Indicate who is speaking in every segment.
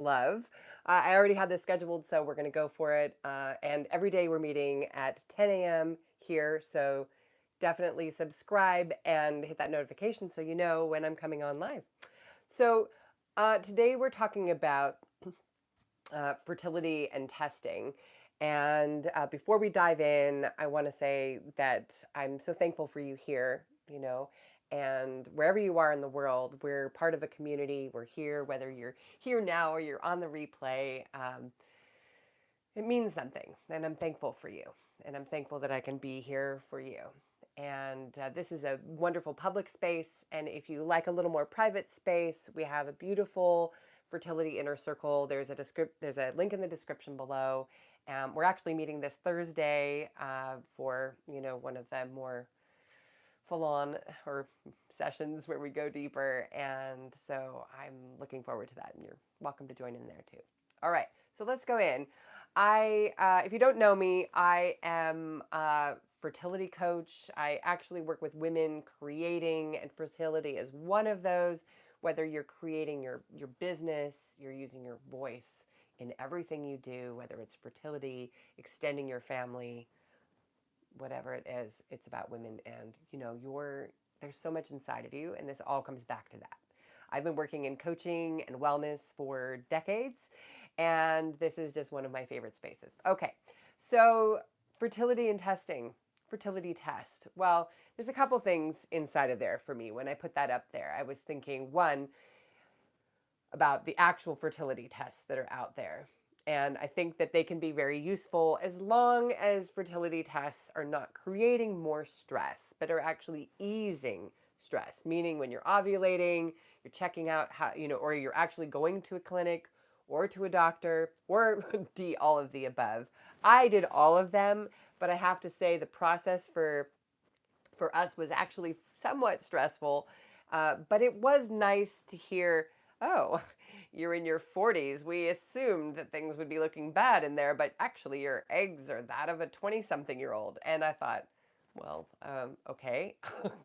Speaker 1: love. I already had this scheduled, so we're going to go for it. And every day we're meeting at 10 a.m. here. So definitely subscribe and hit that notification so you know when I'm coming on live. So today we're talking about fertility and testing. And before we dive in, I want to say that I'm so thankful for you here, and wherever you are in the world, we're part of a community. We're here, whether you're here now or you're on the replay. It means something, and I'm thankful for you. And I'm thankful that I can be here for you. And this is a wonderful public space. And if you like a little more private space, we have a beautiful Fertility Inner Circle. There's a link in the description below. We're actually meeting this Thursday for one of the more full-on or sessions where we go deeper. And so I'm looking forward to that. And you're welcome to join in there too. All right, so let's go in. If you don't know me, I am a fertility coach. I actually work with women creating, and fertility is one of those. Whether you're creating your business, you're using your voice in everything you do, whether it's fertility, extending your family, whatever it is, it's about women. And there's so much inside of you, and this all comes back to that. I've been working in coaching and wellness for decades, and this is just one of my favorite spaces. Okay, so fertility and testing, fertility test. Well, there's a couple things inside of there for me. When I put that up there, I was thinking, one, about the actual fertility tests that are out there. And I think that they can be very useful as long as fertility tests are not creating more stress, but are actually easing stress. Meaning when you're ovulating, you're checking out how, or you're actually going to a clinic or to a doctor, or D, all of the above. I did all of them, but I have to say the process for us was actually somewhat stressful. But it was nice to hear, oh, you're in your 40s. We assumed that things would be looking bad in there, but actually your eggs are that of a 20-something-year-old. And I thought, well, okay.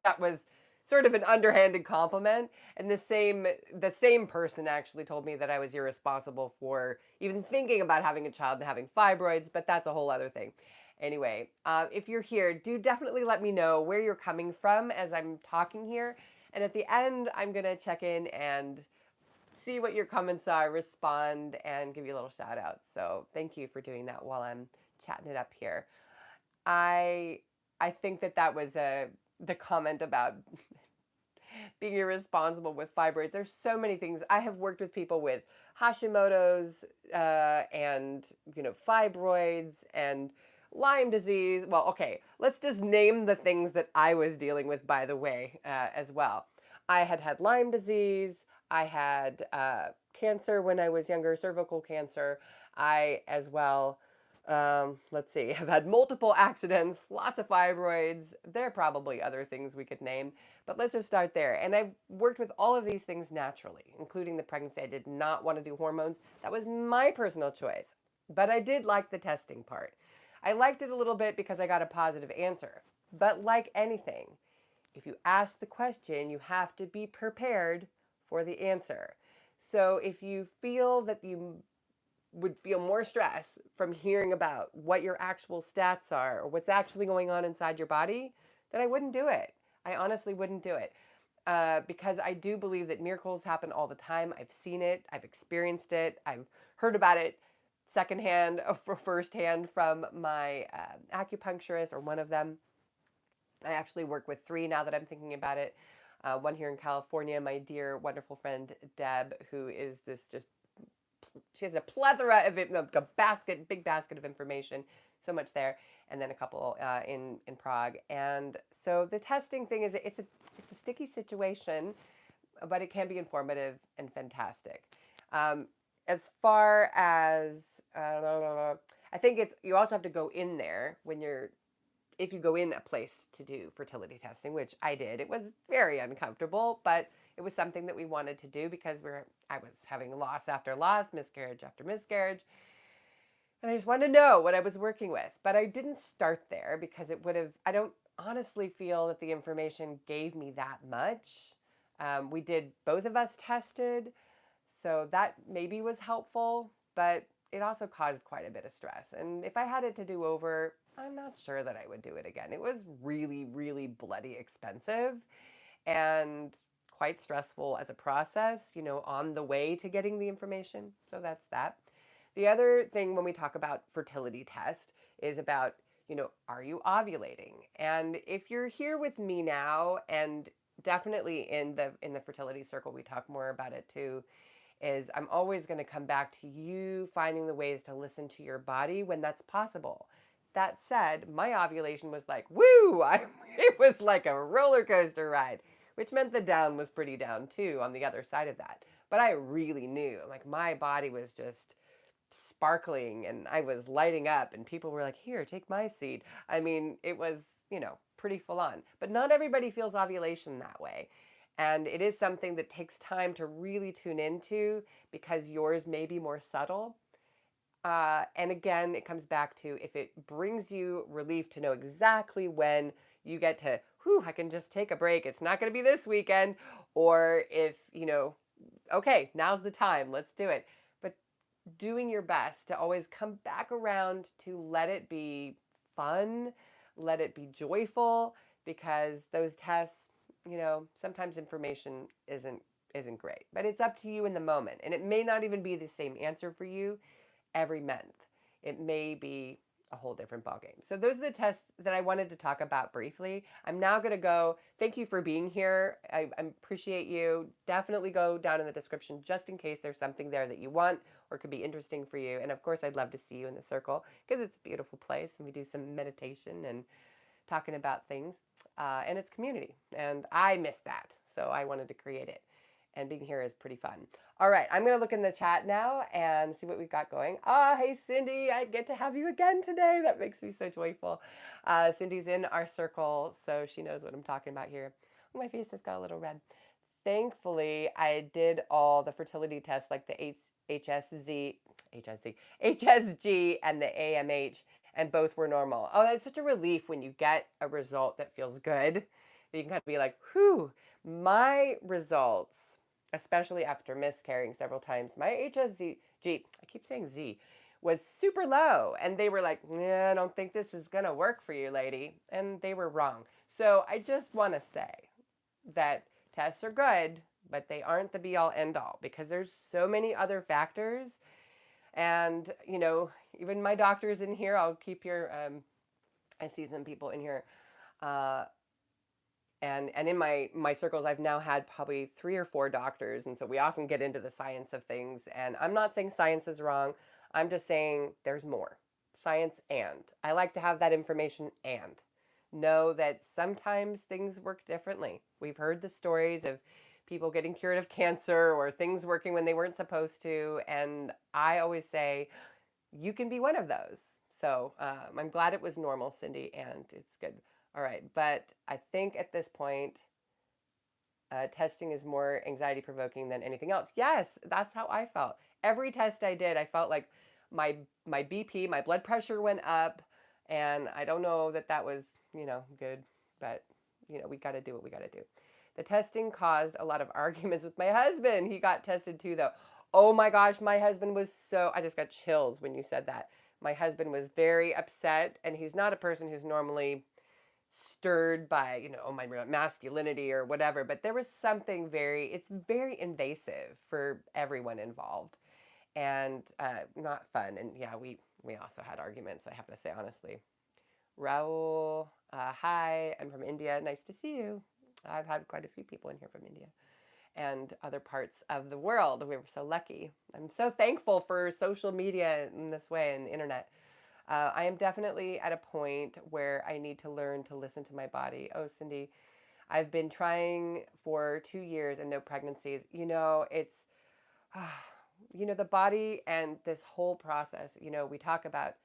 Speaker 1: That was sort of an underhanded compliment. And the same person actually told me that I was irresponsible for even thinking about having a child and having fibroids, but that's a whole other thing. Anyway, if you're here, do definitely let me know where you're coming from as I'm talking here. And at the end, I'm going to check in and see what your comments are, respond, and give you a little shout out. So thank you for doing that while I'm chatting it up here. I think that was the comment about being irresponsible with fibroids. There's so many things. I have worked with people with Hashimoto's and fibroids and Lyme disease. Well, okay, let's just name the things that I was dealing with, by the way, as well. I had Lyme disease. I had cancer when I was younger, cervical cancer. I as well, let's see, have had multiple accidents, lots of fibroids. There are probably other things we could name, but let's just start there. And I've worked with all of these things naturally, including the pregnancy. I did not want to do hormones. That was my personal choice, but I did like the testing part. I liked it a little bit because I got a positive answer. But like anything, if you ask the question, you have to be prepared for the answer. So if you feel that you would feel more stress from hearing about what your actual stats are or what's actually going on inside your body, then I wouldn't do it. I honestly wouldn't do it. Because I do believe that miracles happen all the time. I've seen it. I've experienced it. I've heard about it secondhand or firsthand from my acupuncturist, or one of them. I actually work with 3 now that I'm thinking about it. One here in California, my dear, wonderful friend, Deb, who is she has a plethora of it, big basket of information, so much there. And then a couple in Prague. And so the testing thing is, it's a sticky situation, but it can be informative and fantastic. As far as, I think you also have to go in there if you go in a place to do fertility testing, which I did. It was very uncomfortable, but it was something that we wanted to do because I was having loss after loss, miscarriage after miscarriage. And I just wanted to know what I was working with. But I didn't start there because I don't honestly feel that the information gave me that much. Both of us tested. So that maybe was helpful, but it also caused quite a bit of stress. And if I had it to do over, I'm not sure that I would do it again. It was really, really bloody expensive and quite stressful as a process, on the way to getting the information. So that's that. The other thing when we talk about fertility test is about, are you ovulating? And if you're here with me now, and definitely in the fertility circle, we talk more about it too, is I'm always going to come back to you finding the ways to listen to your body when that's possible. That said, my ovulation was like, woo! It was like a roller coaster ride, which meant the down was pretty down too on the other side of that. But I really knew, like, my body was just sparkling and I was lighting up, and people were like, here, take my seed. I mean, it was, pretty full on. But not everybody feels ovulation that way. And it is something that takes time to really tune into because yours may be more subtle. And again, it comes back to if it brings you relief to know exactly when you get to, whew, I can just take a break. It's not going to be this weekend. Or if, okay, now's the time, let's do it. But doing your best to always come back around to let it be fun, let it be joyful, because those tests, sometimes information isn't great. But it's up to you in the moment. And it may not even be the same answer for you every month. It may be a whole different ballgame. So those are the tests that I wanted to talk about briefly. I'm now going to go. Thank you for being here. I appreciate you. Definitely go down in the description just in case there's something there that you want or could be interesting for you. And of course, I'd love to see you in the circle because it's a beautiful place and we do some meditation and talking about things. And it's community. And I miss that. So I wanted to create it. And being here is pretty fun. All right, I'm going to look in the chat now and see what we've got going. Hey, Cindy, I get to have you again today. That makes me so joyful. Cindy's in our circle, so she knows what I'm talking about here. Oh, my face just got a little red. Thankfully, I did all the fertility tests like the HSG, and the AMH, and both were normal. Oh, that's such a relief when you get a result that feels good. You can kind of be like, whew, my results, especially after miscarrying several times, my HSG, I keep saying Z, was super low. And they were like, yeah, I don't think this is going to work for you, lady. And they were wrong. So I just want to say that tests are good, but they aren't the be all end all because there's so many other factors. And, even my doctors in here, I'll keep your, I see some people in here. And in my circles, I've now had probably 3 or 4 doctors. And so we often get into the science of things. And I'm not saying science is wrong. I'm just saying there's more. Science and. I like to have that information and know that sometimes things work differently. We've heard the stories of people getting cured of cancer or things working when they weren't supposed to. And I always say, you can be one of those. So I'm glad it was normal, Cindy, and it's good. All right, but I think at this point, testing is more anxiety provoking than anything else. Yes, that's how I felt. Every test I did, I felt like my BP, my blood pressure went up, and I don't know that was, good, but, we got to do what we got to do. The testing caused a lot of arguments with my husband. He got tested too, though. Oh my gosh, my husband was I just got chills when you said that. My husband was very upset, and he's not a person who's normally stirred by, my masculinity or whatever, but there was something it's very invasive for everyone involved and not fun. And yeah, we also had arguments, I have to say, honestly. Raul, hi, I'm from India. Nice to see you. I've had quite a few people in here from India and other parts of the world. We were so lucky. I'm so thankful for social media in this way and the internet. I am definitely at a point where I need to learn to listen to my body. Oh, Cindy, I've been trying for 2 years and no pregnancies. It's, the body and this whole process, we talk about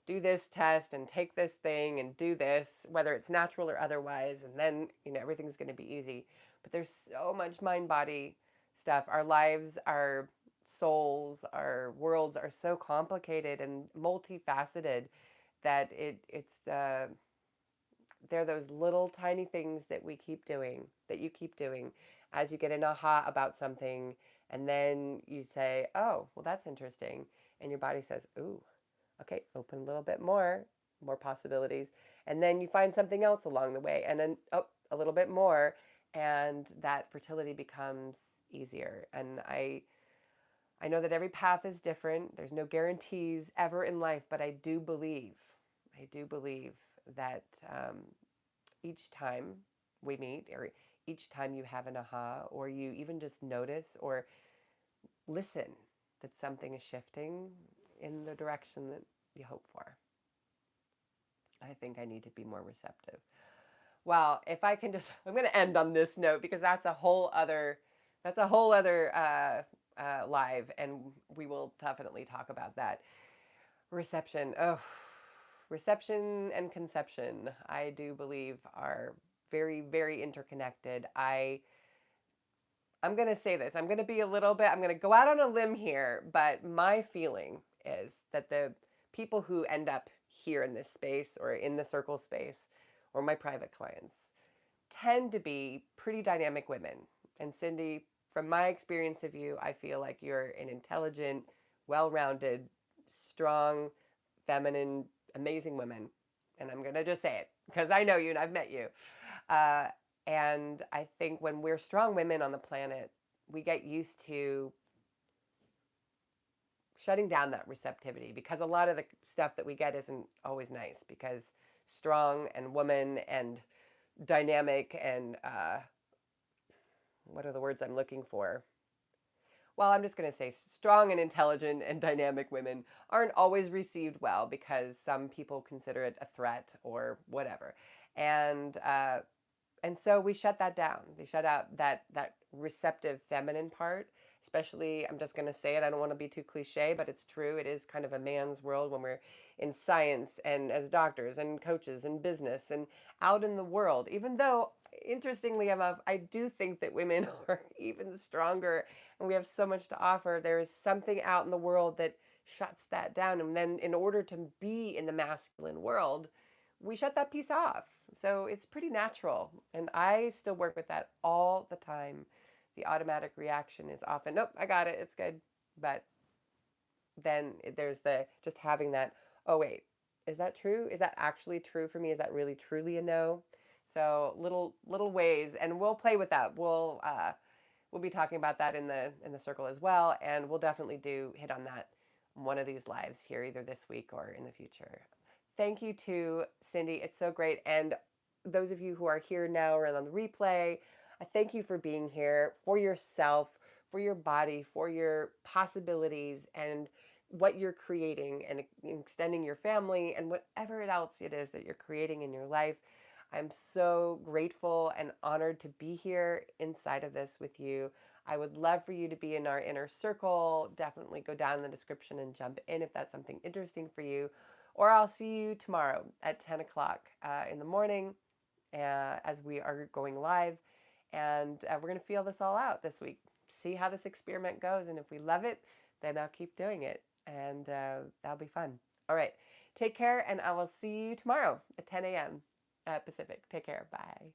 Speaker 1: do this test and take this thing and do this, whether it's natural or otherwise, and then, everything's going to be easy. But there's so much mind-body stuff. Our lives, our souls, our worlds are so complicated and multifaceted that they're those little tiny things that we keep doing, that you keep doing as you get an aha about something And then you say, oh, well, that's interesting. And your body says, ooh, okay, open a little bit more possibilities. And then you find something else along the way, and then, oh, a little bit more. And that fertility becomes easier. And I know that every path is different. There's no guarantees ever in life, but I do believe that each time we meet, or each time you have an aha, or you even just notice or listen that something is shifting in the direction that you hope for. I think I need to be more receptive. Well, if I can just, I'm going to end on this note because that's a whole other live, and we will definitely talk about that. Reception. Oh, reception and conception, I do believe, are very, very interconnected. I'm going to say this. I'm going to go out on a limb here, but my feeling is that the people who end up here in this space or in the circle space or my private clients tend to be pretty dynamic women. And Cindy, from my experience of you, I feel like you're an intelligent, well-rounded, strong, feminine, amazing woman. And I'm going to just say it because I know you and I've met you. Uh, and I think when we're strong women on the planet, we get used to shutting down that receptivity because a lot of the stuff that we get isn't always nice because strong and woman and dynamic and what are the words I'm looking for? Well, I'm just going to say strong and intelligent and dynamic women aren't always received well because some people consider it a threat or whatever. And so we shut that down. We shut out that receptive feminine part, especially, I'm just going to say it, I don't want to be too cliche, but it's true. It is kind of a man's world when we're in science and as doctors and coaches and business and out in the world, even though interestingly enough, I do think that women are even stronger and we have so much to offer. There is something out in the world that shuts that down. And then in order to be in the masculine world, we shut that piece off. So it's pretty natural. And I still work with that all the time. The automatic reaction is often, nope, I got it, it's good. But then there's the just having that, oh, wait, is that true? Is that actually true for me? Is that really truly a no? So little ways, and we'll play with that. We'll be talking about that in the circle as well, and we'll definitely do hit on that one of these lives here, either this week or in the future. Thank you to Cindy. It's so great. And those of you who are here now or on the replay, I thank you for being here, for yourself, for your body, for your possibilities and what you're creating and extending your family and whatever else it is that you're creating in your life. I'm so grateful and honored to be here inside of this with you. I would love for you to be in our inner circle. Definitely go down in the description and jump in if that's something interesting for you. Or I'll see you tomorrow at 10 o'clock in the morning as we are going live. And we're going to feel this all out this week. See how this experiment goes. And if we love it, then I'll keep doing it. And that'll be fun. All right. Take care. And I will see you tomorrow at 10 a.m. Pacific. Take care. Bye.